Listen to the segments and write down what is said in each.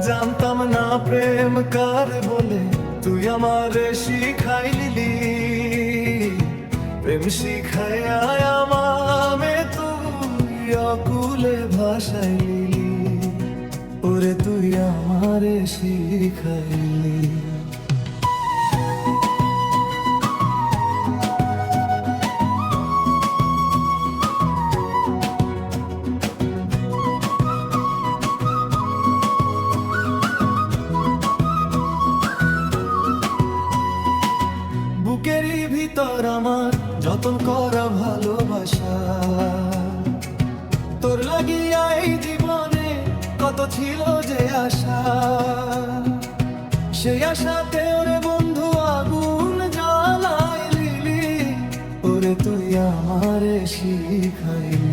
জানতাম না প্রেম কার বলে, তুই আমারে শিখাইলি। প্রেম শিখাইয়া আমারে তুই অকুলে ভাসাইলি। ওরে তুই আমারে শিখাইলি। বুকেরই ভিতর আমার যতন করা ভালোবাসা, তোর লাগিয়া এই জীবনে কত ছিল যে আশা। সেই আশাতে ওরে বন্ধু আগুন জ্বালাইলি। ওরে তুই আমারে শিখাইলি।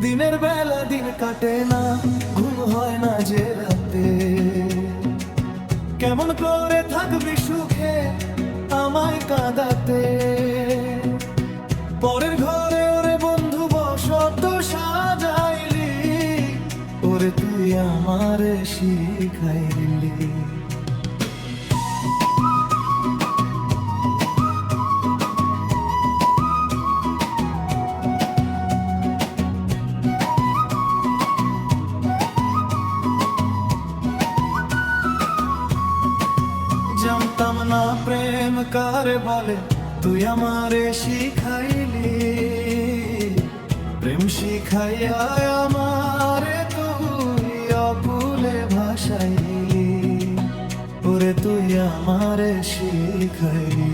দিনের বেলা দিন কাটে না, ঘুম হয় না যে রাতে। কেমন করে থাকবি সুখে আমায় কাঁদাতে। পরের ঘরে ওরে বন্ধু বসত সাজাইলি। ওরে তুই আমারে শিখাইলি। জানতাম না প্রেম কারে বলে, তুই আমারে শিখাইলি। প্রেম শিখাইয়া আমারে তুই অকুলে ভাসাইলি। ওরে তুই আমারে শিখাইলি।